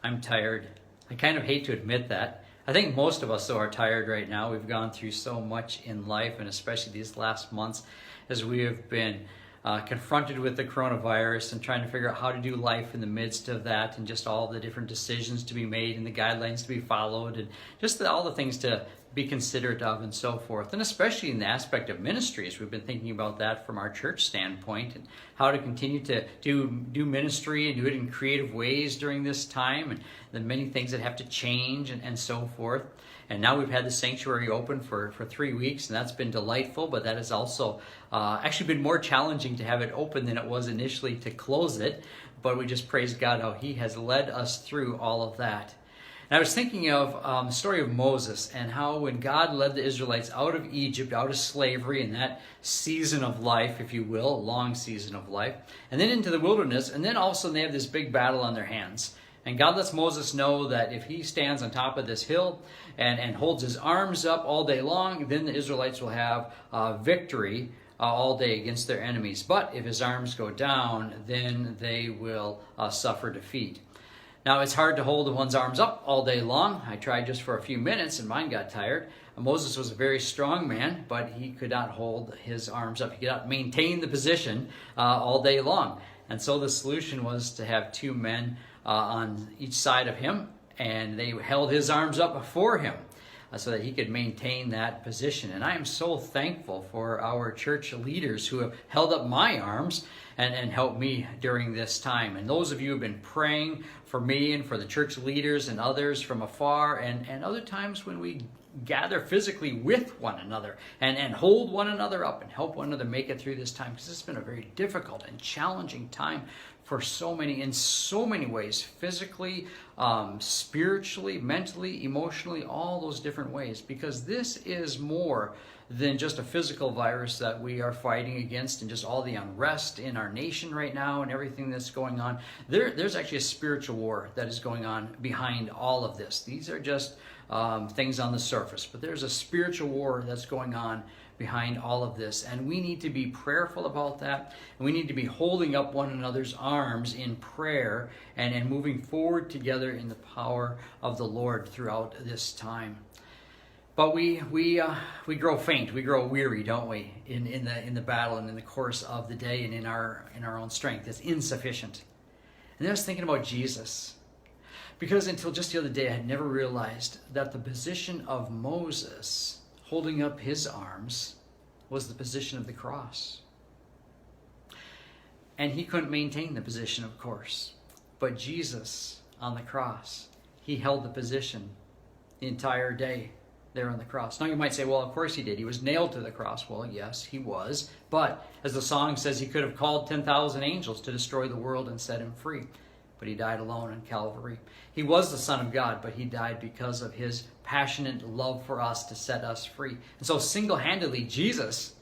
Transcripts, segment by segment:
I'm tired. I kind of hate to admit that. I think most of us, though, are tired right now. We've gone through so much in life, and especially these last months as we have been confronted with the coronavirus and trying to figure out how to do life in the midst of that, and just all the different decisions to be made and the guidelines to be followed, and just all the things to be considerate of and so forth. And especially in the aspect of ministries, we've been thinking about that from our church standpoint, and how to continue to do ministry and do it in creative ways during this time, and the many things that have to change and so forth. And now we've had the sanctuary open for 3 weeks, and that's been delightful, but that has also actually been more challenging to have it open than it was initially to close it. But we just praise God how He has led us through all of that. And I was thinking of the story of Moses, and how when God led the Israelites out of Egypt, out of slavery, in that season of life, if you will, a long season of life, and then into the wilderness, and then all of a sudden they have this big battle on their hands. And God lets Moses know that if he stands on top of this hill and holds his arms up all day long, then the Israelites will have victory all day against their enemies. But if his arms go down, then they will suffer defeat. Now, it's hard to hold one's arms up all day long. I tried just for a few minutes, and mine got tired. Moses was a very strong man, but he could not hold his arms up. He could not maintain the position all day long. And so the solution was to have two men on each side of him, and they held his arms up before him so that he could maintain that position. And I am so thankful for our church leaders who have held up my arms and helped me during this time. And those of you who have been praying for me and for the church leaders and others from afar, and other times when we gather physically with one another and hold one another up and help one another make it through this time, because it's been a very difficult and challenging time for so many, in so many ways, physically, spiritually, mentally, emotionally, all those different ways, because this is more than just a physical virus that we are fighting against, and just all the unrest in our nation right now and everything that's going on. There's actually a spiritual war that is going on behind all of this. These are just things on the surface, but there's a spiritual war that's going on behind all of this, and we need to be prayerful about that, and we need to be holding up one another's arms in prayer and moving forward together in the power of the Lord throughout this time. But we grow faint, we grow weary, don't we, in the battle and in the course of the day, and in our own strength. It's insufficient. And then I was thinking about Jesus, because until just the other day I had never realized that the position of Moses holding up his arms was the position of the cross. And he couldn't maintain the position, of course. But Jesus on the cross, he held the position the entire day there on the cross. Now you might say, well, of course he did. He was nailed to the cross. Well, yes, he was. But as the song says, he could have called 10,000 angels to destroy the world and set him free. But he died alone on Calvary. He was the Son of God, but he died because of his passionate love for us to set us free. And so single-handedly, Jesus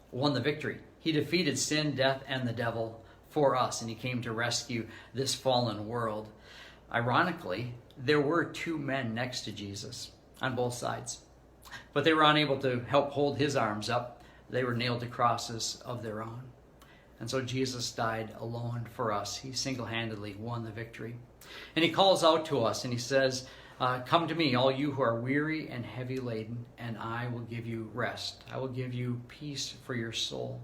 won the victory. He defeated sin, death, and the devil for us, and he came to rescue this fallen world. Ironically, there were two men next to Jesus on both sides, but they were unable to help hold his arms up. They were nailed to crosses of their own. And so Jesus died alone for us. He single-handedly won the victory. And he calls out to us and he says, come to me, all you who are weary and heavy laden, and I will give you rest. I will give you peace for your soul.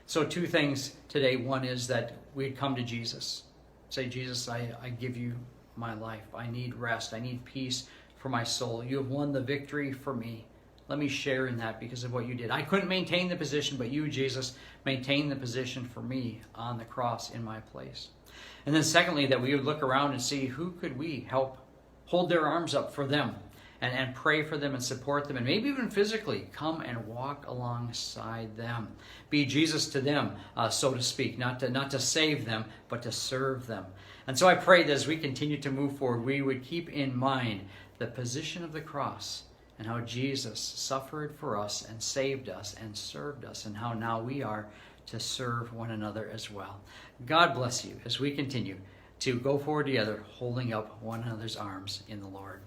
So two things today. One is that we'd come to Jesus. Say, Jesus, I give you my life. I need rest. I need peace for my soul. You have won the victory for me. Let me share in that because of what you did. I couldn't maintain the position, but you, Jesus, maintained the position for me on the cross in my place. And then secondly, that we would look around and see who could we help hold their arms up for them and pray for them and support them, and maybe even physically come and walk alongside them. Be Jesus to them, so to speak, not to save them, but to serve them. And so I pray that as we continue to move forward, we would keep in mind the position of the cross, and how Jesus suffered for us and saved us and served us, and how now we are to serve one another as well. God bless you as we continue to go forward together, holding up one another's arms in the Lord.